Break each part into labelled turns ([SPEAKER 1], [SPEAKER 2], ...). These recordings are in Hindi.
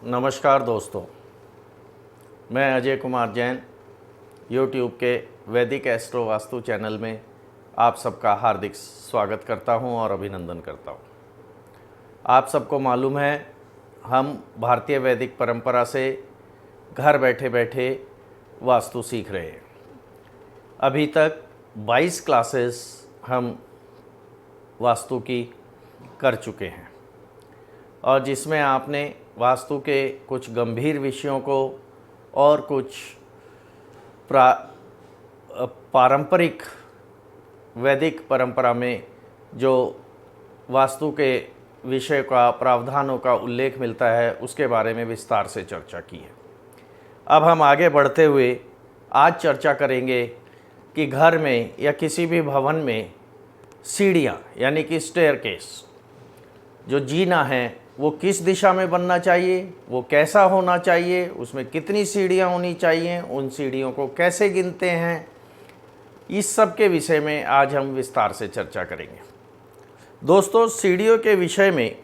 [SPEAKER 1] नमस्कार दोस्तों, मैं अजय कुमार जैन यूट्यूब के वैदिक एस्ट्रो वास्तु चैनल में आप सबका हार्दिक स्वागत करता हूं और अभिनंदन करता हूं। आप सबको मालूम है, हम भारतीय वैदिक परंपरा से घर बैठे बैठे वास्तु सीख रहे हैं। अभी तक 22 क्लासेस हम वास्तु की कर चुके हैं और जिसमें आपने वास्तु के कुछ गंभीर विषयों को और कुछ पारंपरिक वैदिक परंपरा में जो वास्तु के विषय का प्रावधानों का उल्लेख मिलता है उसके बारे में विस्तार से चर्चा की है। अब हम आगे बढ़ते हुए आज चर्चा करेंगे कि घर में या किसी भी भवन में सीढ़ियाँ यानी कि स्टेयरकेस जो जीना है वो किस दिशा में बनना चाहिए, वो कैसा होना चाहिए, उसमें कितनी सीढ़ियाँ होनी चाहिए, उन सीढ़ियों को कैसे गिनते हैं, इस सब के विषय में आज हम विस्तार से चर्चा करेंगे। दोस्तों, सीढ़ियों के विषय में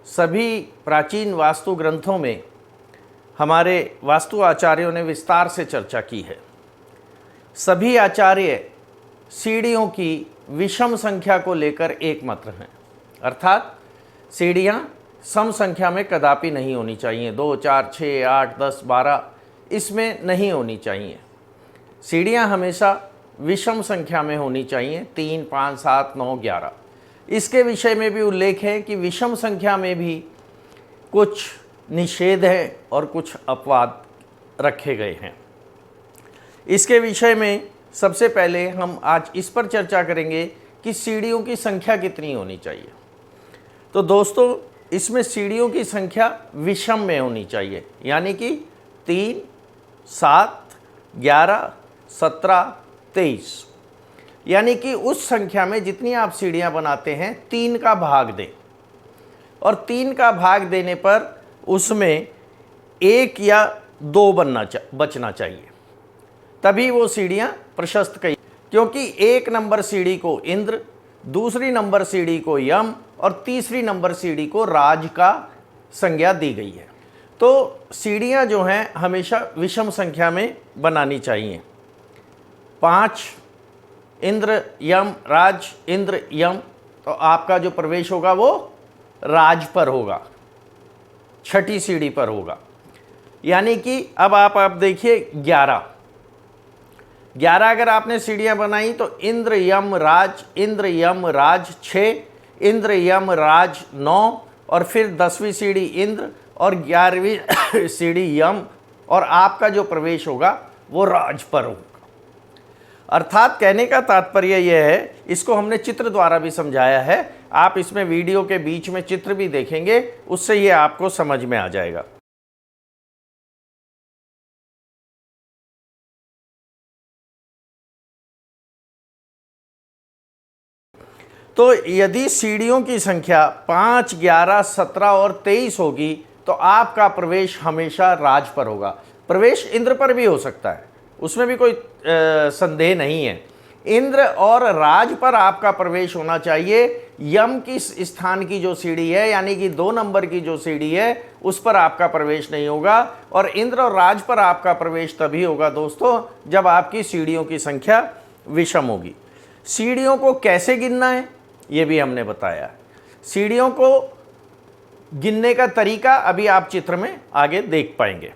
[SPEAKER 1] सभी प्राचीन वास्तु ग्रंथों में हमारे वास्तु आचार्यों ने विस्तार से चर्चा की है। सभी आचार्य सीढ़ियों की विषम संख्या को लेकर एकमत हैं, अर्थात सीढ़ियाँ सम संख्या में कदापि नहीं होनी चाहिए। 2, 4, 6, 8, 10, 12 इसमें नहीं होनी चाहिए। सीढ़ियाँ हमेशा विषम संख्या में होनी चाहिए, 3, 5, 7, 9, 11। इसके विषय में भी उल्लेख है कि विषम संख्या में भी कुछ निषेध है और कुछ अपवाद रखे गए हैं। इसके विषय में सबसे पहले हम आज इस पर चर्चा करेंगे कि सीढ़ियों की संख्या कितनी होनी चाहिए। तो दोस्तों, इसमें सीढ़ियों की संख्या विषम में होनी चाहिए, यानी कि 3, 7, 11, 17, 23, यानी कि उस संख्या में जितनी आप सीढ़ियां बनाते हैं 3 का भाग दें और 3 का भाग देने पर उसमें 1 या 2 बचना चाहिए, तभी वो सीढ़ियां प्रशस्त कही। क्योंकि 1 नंबर सीढ़ी को इंद्र, दूसरी नंबर सीढ़ी को यम और तीसरी नंबर सीढ़ी को राज का संज्ञा दी गई है। तो सीढ़ियाँ जो हैं हमेशा विषम संख्या में बनानी चाहिए। 5 इंद्र यम राज, इंद्र यम, तो आपका जो प्रवेश होगा वो राज पर होगा, छठी सीढ़ी पर होगा। यानी कि अब आप देखिए 11 अगर आपने सीढ़ियां बनाई तो इंद्र यम राज 6, इंद्र यम राज 9 और फिर 10वीं सीढ़ी इंद्र और 11वीं सीढ़ी यम और आपका जो प्रवेश होगा वो राज पर होगा। अर्थात कहने का तात्पर्य यह है, इसको हमने चित्र द्वारा भी समझाया है, आप इसमें वीडियो के बीच में चित्र भी देखेंगे, उससे ये आपको समझ में आ जाएगा। तो यदि सीढ़ियों की संख्या 5, 11, 17 और 23 होगी तो आपका प्रवेश हमेशा राज पर होगा। प्रवेश इंद्र पर भी हो सकता है, उसमें भी कोई संदेह नहीं है। इंद्र और राज पर आपका प्रवेश होना चाहिए। यम की स्थान की जो सीढ़ी है, यानी कि 2 नंबर की जो सीढ़ी है, उस पर आपका प्रवेश नहीं होगा। और इंद्र और राज पर आपका प्रवेश तभी होगा दोस्तों जब आपकी सीढ़ियों की संख्या विषम होगी। सीढ़ियों को कैसे गिनना है ये भी हमने बताया। सीढ़ियों को गिनने का तरीका अभी आप चित्र में आगे देख पाएंगे।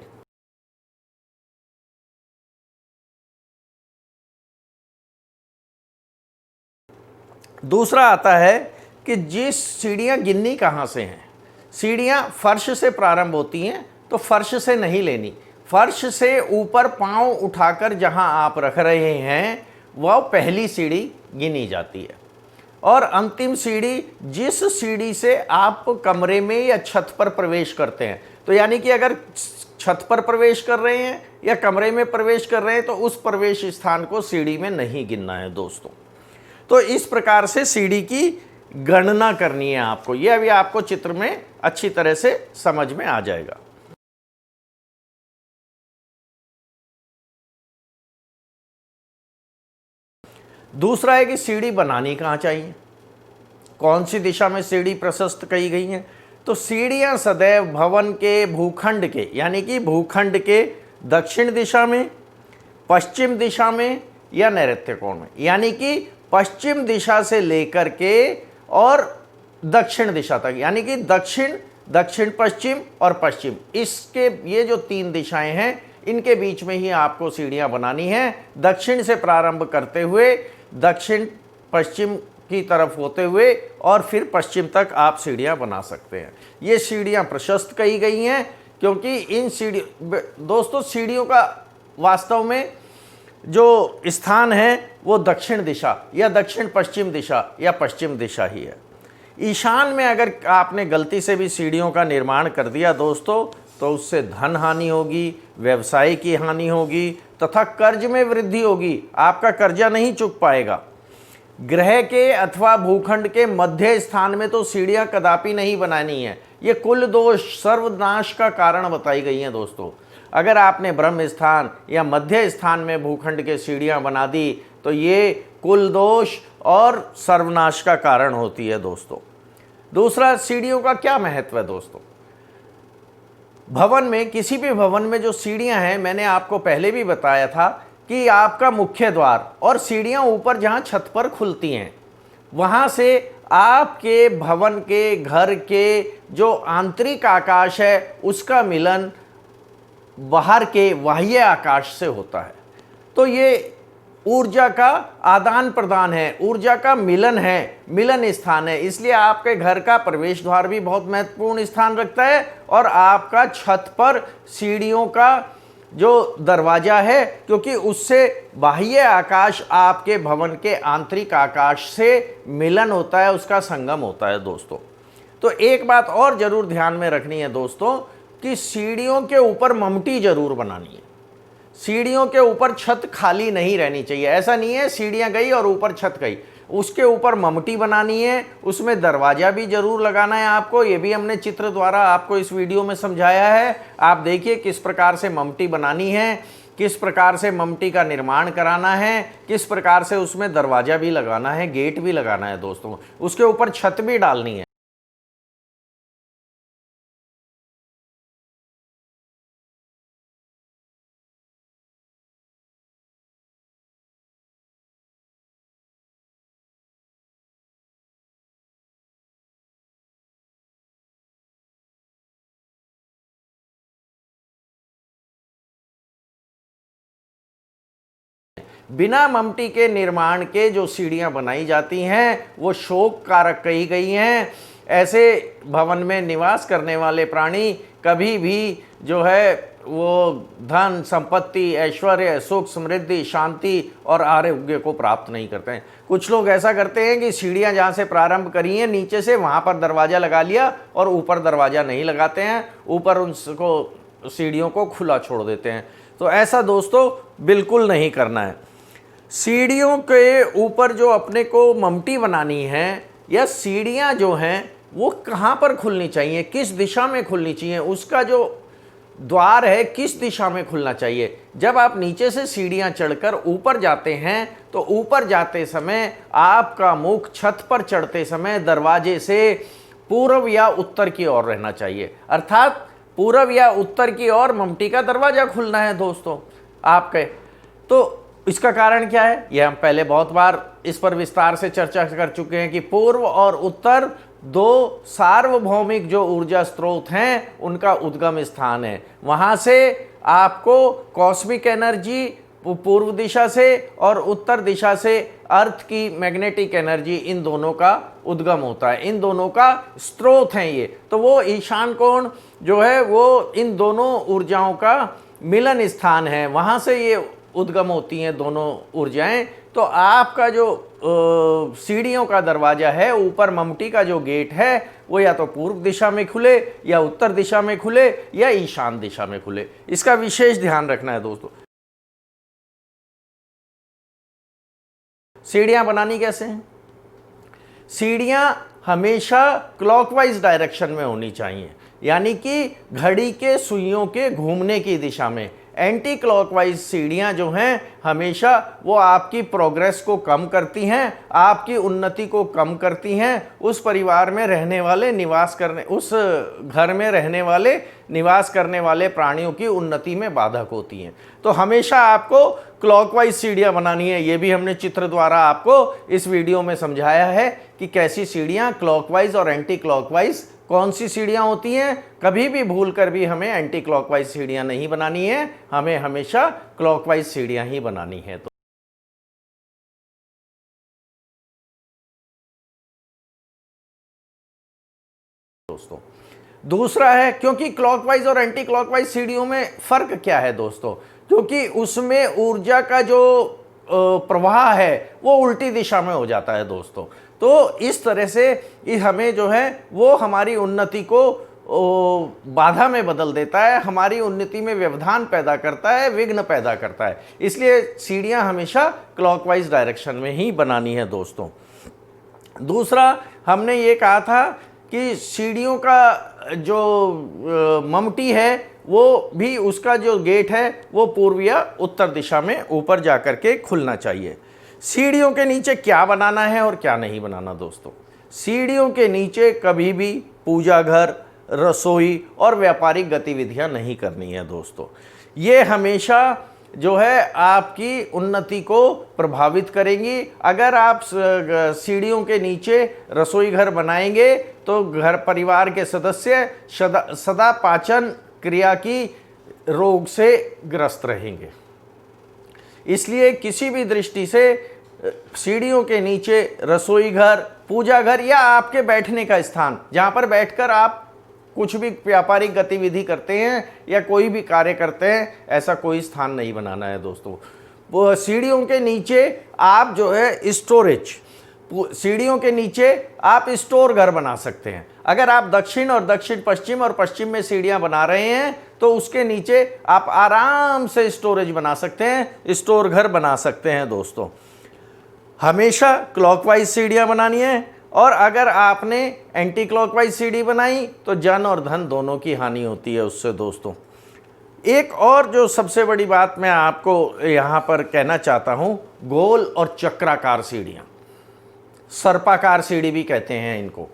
[SPEAKER 1] दूसरा आता है कि जिस सीढ़ियां गिननी कहाँ से हैं। सीढ़ियां फर्श से प्रारंभ होती हैं तो फर्श से नहीं लेनी, फर्श से ऊपर पांव उठाकर जहां आप रख रहे हैं वह पहली सीढ़ी गिनी जाती है। और अंतिम सीढ़ी जिस सीढ़ी से आप कमरे में या छत पर प्रवेश करते हैं, तो यानी कि अगर छत पर प्रवेश कर रहे हैं या कमरे में प्रवेश कर रहे हैं तो उस प्रवेश स्थान को सीढ़ी में नहीं गिनना है दोस्तों। तो इस प्रकार से सीढ़ी की गणना करनी है आपको, यह अभी आपको चित्र में अच्छी तरह से समझ में आ जाएगा। दूसरा है कि सीढ़ी बनानी कहाँ चाहिए, कौन सी दिशा में सीढ़ी प्रशस्त कही गई है। तो सीढ़ियां सदैव भवन के भूखंड के, यानी कि भूखंड के दक्षिण दिशा में, पश्चिम दिशा में या नैऋत्य कोण में, यानी कि पश्चिम दिशा से लेकर के और दक्षिण दिशा तक, यानी कि दक्षिण, दक्षिण पश्चिम और पश्चिम, इसके ये जो 3 दिशाएं हैं इनके बीच में ही आपको सीढ़ियां बनानी है। दक्षिण से प्रारंभ करते हुए दक्षिण पश्चिम की तरफ होते हुए और फिर पश्चिम तक आप सीढ़ियां बना सकते हैं। ये सीढ़ियां प्रशस्त कही गई हैं क्योंकि इन दोस्तों सीढ़ियों का वास्तव में जो स्थान है वो दक्षिण दिशा या दक्षिण पश्चिम दिशा या पश्चिम दिशा ही है। ईशान में अगर आपने गलती से भी सीढ़ियों का निर्माण कर दिया दोस्तों, तो उससे धन हानि होगी, व्यवसाय की हानि होगी तथा कर्ज में वृद्धि होगी, आपका कर्जा नहीं चुक पाएगा। ग्रह के अथवा भूखंड के मध्य स्थान में तो सीढ़ियां कदापि नहीं बनानी है। ये कुल दोष, सर्वनाश का कारण बताई गई हैं दोस्तों। अगर आपने ब्रह्म स्थान या मध्य स्थान में भूखंड के सीढ़ियां बना दी तो ये कुल दोष और सर्वनाश का कारण होती है दोस्तों। दूसरा, सीढ़ियों का क्या महत्व है दोस्तों? भवन में, किसी भी भवन में जो सीढ़ियां हैं, मैंने आपको पहले भी बताया था कि आपका मुख्य द्वार और सीढ़ियां ऊपर जहां छत पर खुलती हैं, वहां से आपके भवन के, घर के जो आंतरिक आकाश है उसका मिलन बाहर के बाह्य आकाश से होता है। तो ये ऊर्जा का आदान प्रदान है, ऊर्जा का मिलन है, मिलन स्थान है। इसलिए आपके घर का प्रवेश द्वार भी बहुत महत्वपूर्ण स्थान रखता है और आपका छत पर सीढ़ियों का जो दरवाजा है, क्योंकि उससे बाह्य आकाश आपके भवन के आंतरिक आकाश से मिलन होता है, उसका संगम होता है दोस्तों। तो एक बात और जरूर ध्यान में रखनी है दोस्तों कि सीढ़ियों के ऊपर ममटी जरूर बनानी है। सीढ़ियों के ऊपर छत खाली नहीं रहनी चाहिए। ऐसा नहीं है सीढ़ियां गई और ऊपर छत गई, उसके ऊपर ममटी बनानी है, उसमें दरवाजा भी जरूर लगाना है आपको। ये भी हमने चित्र द्वारा आपको इस वीडियो में समझाया है। आप देखिए किस प्रकार से ममटी बनानी है, किस प्रकार से ममटी का निर्माण कराना है, किस प्रकार से उसमें दरवाजा भी लगाना है, गेट भी लगाना है दोस्तों, उसके ऊपर छत भी डालनी है। बिना ममटी के निर्माण के जो सीढ़ियां बनाई जाती हैं वो शोक कारक कही गई हैं। ऐसे भवन में निवास करने वाले प्राणी कभी भी जो है वो धन, संपत्ति, ऐश्वर्य, सुख, समृद्धि, शांति और आरोग्य को प्राप्त नहीं करते हैं। कुछ लोग ऐसा करते हैं कि सीढ़ियां जहाँ से प्रारंभ करी हैं नीचे से वहाँ पर दरवाज़ा लगा लिया और ऊपर दरवाज़ा नहीं लगाते हैं, ऊपर उनको सीढ़ियों को खुला छोड़ देते हैं। तो ऐसा दोस्तों बिल्कुल नहीं करना है। सीढ़ियों के ऊपर जो अपने को ममटी बनानी है या सीढ़ियाँ जो हैं वो कहाँ पर खुलनी चाहिए, किस दिशा में खुलनी चाहिए, उसका जो द्वार है किस दिशा में खुलना चाहिए। जब आप नीचे से सीढ़ियाँ चढ़कर ऊपर जाते हैं तो ऊपर जाते समय आपका मुख छत पर चढ़ते समय दरवाजे से पूर्व या उत्तर की ओर रहना चाहिए, अर्थात पूर्व या उत्तर की ओर ममटी का दरवाजा खुलना है दोस्तों आपके। तो इसका कारण क्या है, यह हम पहले बहुत बार इस पर विस्तार से चर्चा कर चुके हैं कि पूर्व और उत्तर दो सार्वभौमिक जो ऊर्जा स्रोत हैं उनका उद्गम स्थान है। वहाँ से आपको कॉस्मिक एनर्जी पूर्व दिशा से और उत्तर दिशा से अर्थ की मैग्नेटिक एनर्जी, इन दोनों का उद्गम होता है, इन दोनों का स्रोत हैं ये। तो वो ईशान कोण जो है वो इन दोनों ऊर्जाओं का मिलन स्थान है, वहाँ से ये उद्गम होती हैं दोनों ऊर्जाएं। तो आपका जो सीढ़ियों का दरवाजा है, ऊपर ममटी का जो गेट है वो या तो पूर्व दिशा में खुले या उत्तर दिशा में खुले या ईशान दिशा में खुले, इसका विशेष ध्यान रखना है दोस्तों। सीढ़ियां बनानी कैसे हैं? सीढ़ियां हमेशा क्लॉकवाइज डायरेक्शन में होनी चाहिए, यानी कि घड़ी के सुइयों के घूमने की दिशा में। एंटी क्लॉकवाइज सीढ़ियाँ जो हैं हमेशा वो आपकी प्रोग्रेस को कम करती हैं, आपकी उन्नति को कम करती हैं, उस परिवार में रहने वाले उस घर में रहने वाले निवास करने वाले प्राणियों की उन्नति में बाधक होती हैं। तो हमेशा आपको क्लॉकवाइज सीढ़ियाँ बनानी है। ये भी हमने चित्र द्वारा आपको इस वीडियो में समझाया है कि कैसी सीढ़ियाँ क्लॉकवाइज और एंटी क्लॉकवाइज कौन सी सीढ़ियाँ होती हैं। कभी भी भूल कर भी हमें एंटी क्लॉकवाइज सीढ़ियाँ नहीं बनानी है, हमें हमेशा क्लॉकवाइज सीढ़ियाँ ही बनानी है। तो दोस्तों दूसरा है, क्योंकि क्लॉकवाइज और एंटी क्लॉकवाइज सीढ़ियों में फर्क क्या है दोस्तों, क्योंकि उसमें ऊर्जा का जो प्रवाह है वो उल्टी दिशा में हो जाता है दोस्तों। तो इस तरह से हमें जो है वो हमारी उन्नति को बाधा में बदल देता है, हमारी उन्नति में व्यवधान पैदा करता है, विघ्न पैदा करता है। इसलिए सीढ़ियां हमेशा क्लॉकवाइज डायरेक्शन में ही बनानी है दोस्तों। दूसरा हमने ये कहा था कि सीढ़ियों का जो ममटी है वो भी, उसका जो गेट है वो पूर्व या उत्तर दिशा में ऊपर जाकर के खुलना चाहिए। सीढ़ियों के नीचे क्या बनाना है और क्या नहीं बनाना दोस्तों। सीढ़ियों के नीचे कभी भी पूजा घर, रसोई और व्यापारिक गतिविधियां नहीं करनी है दोस्तों। ये हमेशा जो है आपकी उन्नति को प्रभावित करेंगी। अगर आप सीढ़ियों के नीचे रसोई घर बनाएंगे तो घर परिवार के सदस्य सदा पाचन क्रिया की रोग से ग्रस्त रहेंगे। इसलिए किसी भी दृष्टि से सीढ़ियों के नीचे रसोई घर, पूजा घर या आपके बैठने का स्थान, जहाँ पर बैठकर आप कुछ भी व्यापारिक गतिविधि करते हैं या कोई भी कार्य करते हैं, ऐसा कोई स्थान नहीं बनाना है दोस्तों। वो सीढ़ियों के नीचे आप जो है स्टोरेज, सीढ़ियों के नीचे आप स्टोर घर बना सकते हैं। अगर आप दक्षिण और दक्षिण पश्चिम और पश्चिम में सीढ़ियां बना रहे हैं तो उसके नीचे आप आराम से स्टोरेज बना सकते हैं, स्टोर घर बना सकते हैं दोस्तों। हमेशा क्लॉकवाइज सीढ़ियां बनानी है, और अगर आपने एंटी क्लॉकवाइज सीढ़ी बनाई तो जन और धन दोनों की हानि होती है उससे दोस्तों। एक और जो सबसे बड़ी बात मैं आपको यहाँ पर कहना चाहता हूँ, गोल और चक्राकार सीढ़ियाँ, सर्पाकार सीढ़ी भी कहते हैं इनको।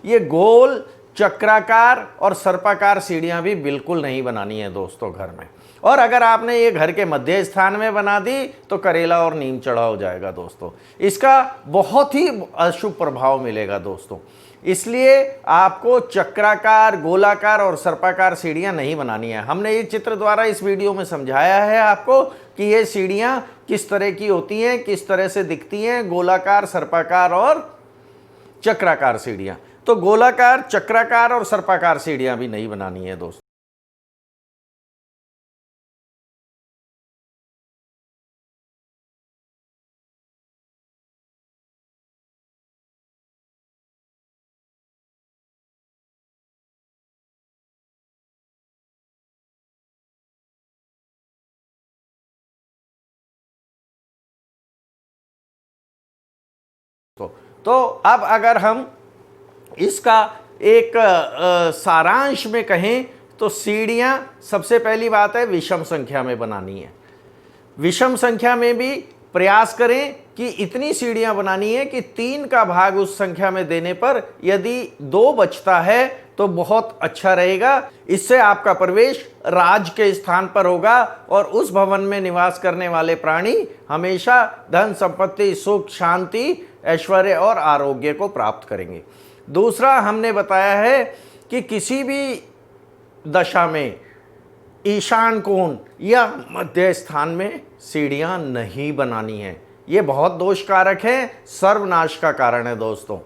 [SPEAKER 1] ये गोल, चक्राकार और सर्पाकार सीढ़ियाँ भी बिल्कुल नहीं बनानी है दोस्तों घर में। और अगर आपने ये घर के मध्य स्थान में बना दी तो करेला और नीम चढ़ा हो जाएगा दोस्तों, इसका बहुत ही अशुभ प्रभाव मिलेगा दोस्तों। इसलिए आपको चक्राकार, गोलाकार और सर्पाकार सीढ़ियां नहीं बनानी है। हमने ये चित्र द्वारा इस वीडियो में समझाया है आपको कि ये सीढ़ियां किस तरह की होती हैं, किस तरह से दिखती हैं, गोलाकार, सर्पाकार और चक्राकार सीढ़ियां। तो गोलाकार, चक्राकार और सर्पाकार सीढ़ियां भी नहीं बनानी है दोस्तों। तो अब अगर हम इसका एक सारांश में कहें तो सीढ़ियां सबसे पहली बात है विषम संख्या में बनानी है। विषम संख्या में भी प्रयास करें कि इतनी सीढ़ियां बनानी है कि 3 का भाग उस संख्या में देने पर यदि 2 बचता है तो बहुत अच्छा रहेगा। इससे आपका प्रवेश राज के स्थान पर होगा और उस भवन में निवास करने वाले प्राणी हमेशा धन, संपत्ति, सुख, शांति, ऐश्वर्य और आरोग्य को प्राप्त करेंगे। दूसरा हमने बताया है कि किसी भी दशा में ईशान कोण या मध्य स्थान में सीढ़ियां नहीं बनानी है। ये बहुत दोषकारक है, सर्वनाश का कारण है दोस्तों।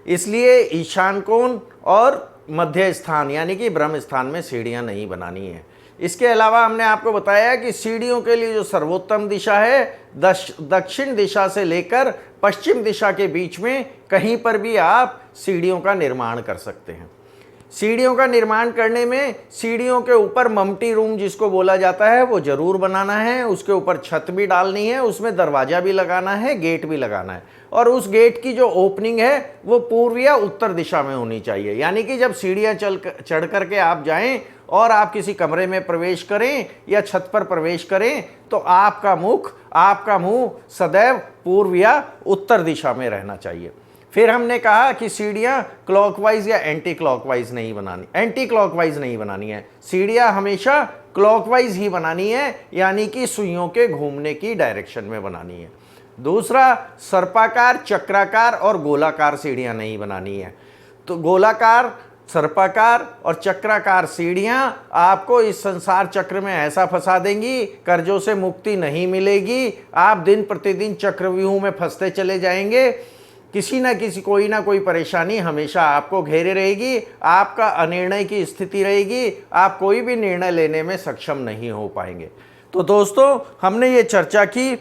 [SPEAKER 1] इसलिए ईशान कोण और मध्य स्थान यानी कि ब्रह्म स्थान में सीढ़ियां नहीं बनानी है। इसके अलावा हमने आपको बताया कि सीढ़ियों के लिए जो सर्वोत्तम दिशा है दक्षिण दिशा से लेकर पश्चिम दिशा के बीच में कहीं पर भी आप सीढ़ियों का निर्माण कर सकते हैं। सीढ़ियों का निर्माण करने में सीढ़ियों के ऊपर ममटी रूम जिसको बोला जाता है वो जरूर बनाना है, उसके ऊपर छत भी डालनी है, उसमें दरवाजा भी लगाना है, गेट भी लगाना है, और उस गेट की जो ओपनिंग है वो पूर्व या उत्तर दिशा में होनी चाहिए। यानी कि जब सीढ़ियां चढ़ करके आप जाएं और आप किसी कमरे में प्रवेश करें या छत पर प्रवेश करें तो आपका मुख, आपका मुंह सदैव पूर्व या उत्तर दिशा में रहना चाहिए। फिर हमने कहा कि सीढ़ियाँ क्लॉकवाइज या एंटी क्लॉकवाइज नहीं बनानी, एंटी क्लॉकवाइज नहीं बनानी है, सीढ़ियाँ हमेशा क्लॉकवाइज ही बनानी है, यानी कि सुइयों के घूमने की डायरेक्शन में बनानी है। दूसरा, सर्पाकार, चक्राकार और गोलाकार सीढ़ियाँ नहीं बनानी है। तो गोलाकार, सर्पाकार और चक्राकार सीढ़ियाँ आपको इस संसार चक्र में ऐसा फंसा देंगी, कर्जों से मुक्ति नहीं मिलेगी, आप दिन प्रतिदिन चक्रव्यूह में फंसते चले जाएंगे, किसी ना किसी कोई ना कोई परेशानी हमेशा आपको घेरे रहेगी, आपका अनिर्णय की स्थिति रहेगी, आप कोई भी निर्णय लेने में सक्षम नहीं हो पाएंगे। तो दोस्तों, हमने ये चर्चा की।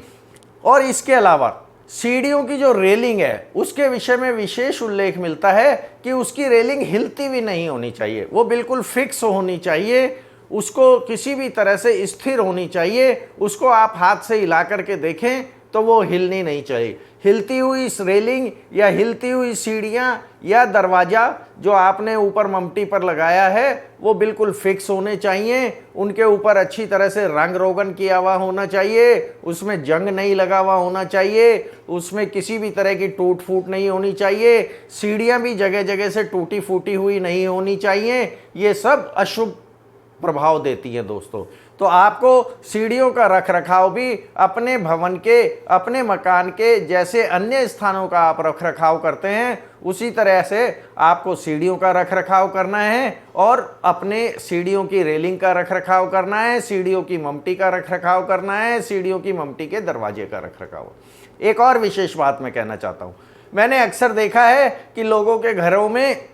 [SPEAKER 1] और इसके अलावा सीढ़ियों की जो रेलिंग है उसके विषय में विशेष उल्लेख मिलता है कि उसकी रेलिंग हिलती भी नहीं होनी चाहिए, वो बिल्कुल फिक्स होनी चाहिए, उसको किसी भी तरह से स्थिर होनी चाहिए, उसको आप हाथ से हिला करके देखें तो वो हिलनी नहीं चाहिए। हिलती हुई इस रेलिंग या हिलती हुई सीढ़ियाँ या दरवाज़ा जो आपने ऊपर ममटी पर लगाया है वो बिल्कुल फिक्स होने चाहिए, उनके ऊपर अच्छी तरह से रंग रोगन किया हुआ होना चाहिए, उसमें जंग नहीं लगा हुआ होना चाहिए, उसमें किसी भी तरह की टूट फूट नहीं होनी चाहिए, सीढ़ियाँ भी जगह जगह से टूटी फूटी हुई नहीं होनी चाहिए। ये सब अशुभ प्रभाव देती है दोस्तों। तो आपको सीढ़ियों का रख रखाव भी अपने भवन के, अपने मकान के जैसे अन्य स्थानों का आप रख रखाव करते हैं उसी तरह से आपको सीढ़ियों का रख रखाव करना है, और अपने सीढ़ियों की रेलिंग का रख रखाव करना है, सीढ़ियों की ममटी का रख रखाव करना है, सीढ़ियों की ममटी के दरवाजे का रख रखाव। एक और विशेष बात मैं कहना चाहता हूँ, मैंने अक्सर देखा है कि लोगों के घरों में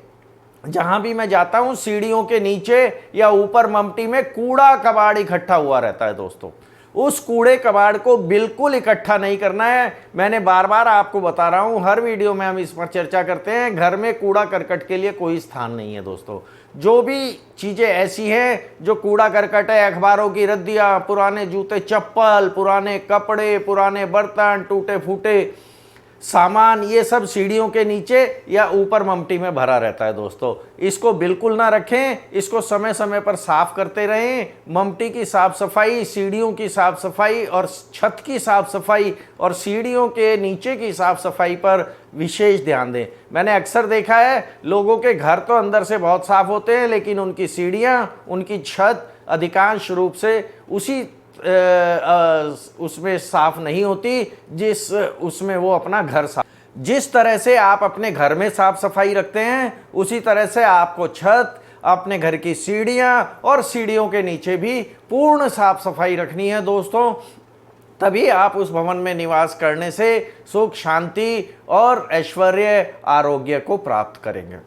[SPEAKER 1] जहां भी मैं जाता हूं सीढ़ियों के नीचे या ऊपर ममटी में कूड़ा कबाड़ इकट्ठा हुआ रहता है दोस्तों। उस कूड़े कबाड़ को बिल्कुल इकट्ठा नहीं करना है। मैंने बार बार आपको बता रहा हूं, हर वीडियो में हम इस पर चर्चा करते हैं, घर में कूड़ा करकट के लिए कोई स्थान नहीं है दोस्तों। जो भी चीज़ें ऐसी हैं जो कूड़ा करकट है, अखबारों की रद्दियाँ, पुराने जूते चप्पल, पुराने कपड़े, पुराने बर्तन, टूटे फूटे सामान, ये सब सीढ़ियों के नीचे या ऊपर ममटी में भरा रहता है दोस्तों। इसको बिल्कुल ना रखें, इसको समय समय पर साफ करते रहें। ममटी की साफ सफाई, सीढ़ियों की साफ सफाई और छत की साफ सफाई और सीढ़ियों के नीचे की साफ सफाई पर विशेष ध्यान दें। मैंने अक्सर देखा है लोगों के घर तो अंदर से बहुत साफ होते हैं, लेकिन उनकी सीढ़ियाँ, उनकी छत अधिकांश रूप से उसी उसमें साफ नहीं होती जिस उसमें वो अपना घर साफ। जिस तरह से आप अपने घर में साफ सफाई रखते हैं उसी तरह से आपको छत, अपने घर की सीढ़ियां और सीढ़ियों के नीचे भी पूर्ण साफ सफाई रखनी है दोस्तों। तभी आप उस भवन में निवास करने से सुख, शांति और ऐश्वर्य, आरोग्य को प्राप्त करेंगे।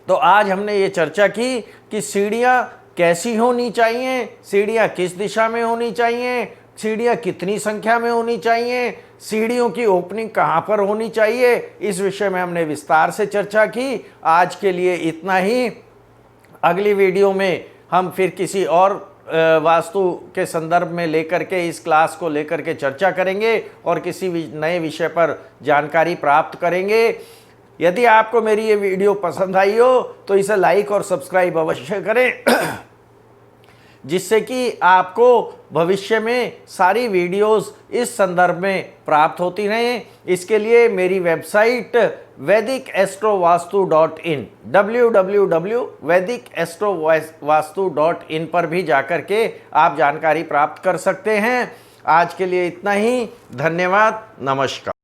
[SPEAKER 1] तो आज हमने ये चर्चा की कि सीढ़ियां कैसी होनी चाहिए, सीढ़ियाँ किस दिशा में होनी चाहिए, सीढ़ियाँ कितनी संख्या में होनी चाहिए, सीढ़ियों की ओपनिंग कहाँ पर होनी चाहिए, इस विषय में हमने विस्तार से चर्चा की। आज के लिए इतना ही। अगली वीडियो में हम फिर किसी और वास्तु के संदर्भ में लेकर के, इस क्लास को लेकर के चर्चा करेंगे और किसी नए विषय पर जानकारी प्राप्त करेंगे। यदि आपको मेरी ये वीडियो पसंद आई हो तो इसे लाइक और सब्सक्राइब अवश्य करें जिससे कि आपको भविष्य में सारी वीडियोस इस संदर्भ में प्राप्त होती रहें। इसके लिए मेरी वेबसाइट vedicastrovastu.in www.vedicastrovastu.in पर भी जाकर के आप जानकारी प्राप्त कर सकते हैं। आज के लिए इतना ही। धन्यवाद। नमस्कार।